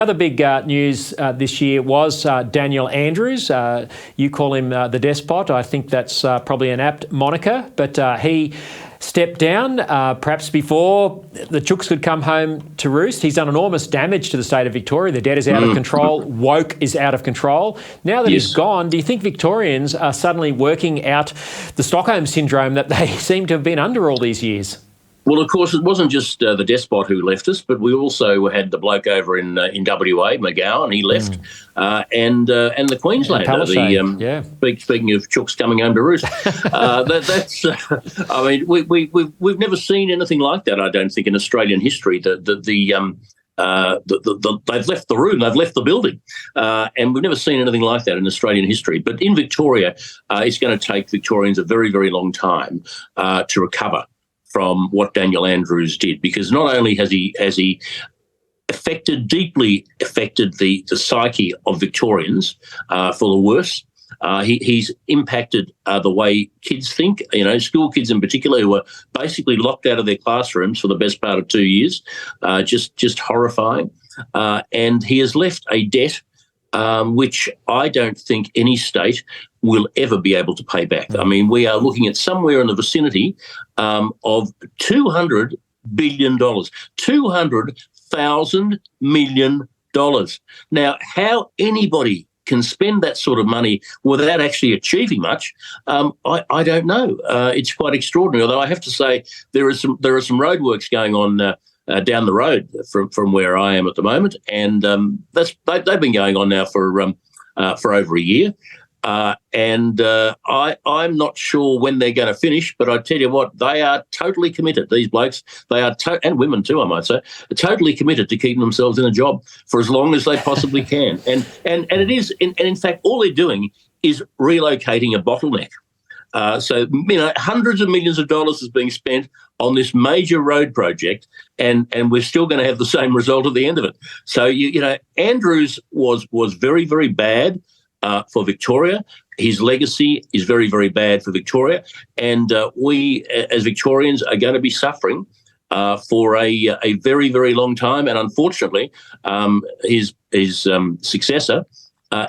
Other big news this year was Daniel Andrews. You call him the despot. I think that's probably an apt moniker, but he stepped down perhaps before the chooks could come home to roost. He's done enormous damage to the state of Victoria. The debt is out of control. Woke is out of control. Now that he's gone, do you think Victorians are suddenly working out the Stockholm syndrome that they seem to have been under all these years? Well, of course, it wasn't just the despot who left us, but we also had the bloke over in WA, McGowan, he left, and the Queenslander. Speaking of chooks coming home to roost, I mean, we've never seen anything like that. I don't think in Australian history. They've left the room, they've left the building, and we've never seen anything like that in Australian history. But in Victoria, it's going to take Victorians a very, very long time to recover from what Daniel Andrews did, because not only has he deeply affected the psyche of Victorians for the worse, he's impacted the way kids think, school kids in particular, who are basically locked out of their classrooms for the best part of 2 years, just horrifying. And he has left a debt which I don't think any state will ever be able to pay back. I mean, we are looking at somewhere in the vicinity of $200 billion, $200,000 million. Now, how anybody can spend that sort of money without actually achieving much, I don't know. It's quite extraordinary. Although I have to say there are some roadworks going on down the road from where I am at the moment, and they've been going on now for over a year. I'm not sure when they're going to finish, but I tell you what, they are totally committed. These blokes, they are, and women too, I might say, are totally committed to keeping themselves in a job for as long as they possibly can. And it is, and in fact, all they're doing is relocating a bottleneck. So hundreds of millions of dollars is being spent on this major road project, and we're still going to have the same result at the end of it. So Andrews was very, very bad for Victoria. His legacy is very, very bad for Victoria, and we as Victorians are going to be suffering for a very, very long time. And unfortunately, his successor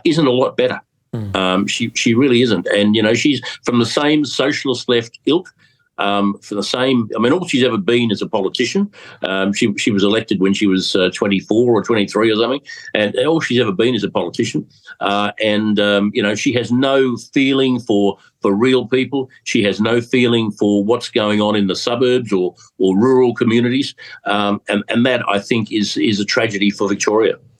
isn't a lot better. She really isn't, and she's from the same socialist left ilk. For the same, all she's ever been is a politician. She was elected when she was 24 or 23 or something, and all she's ever been is a politician. She has no feeling for real people. She has no feeling for what's going on in the suburbs or rural communities, and that I think is a tragedy for Victoria.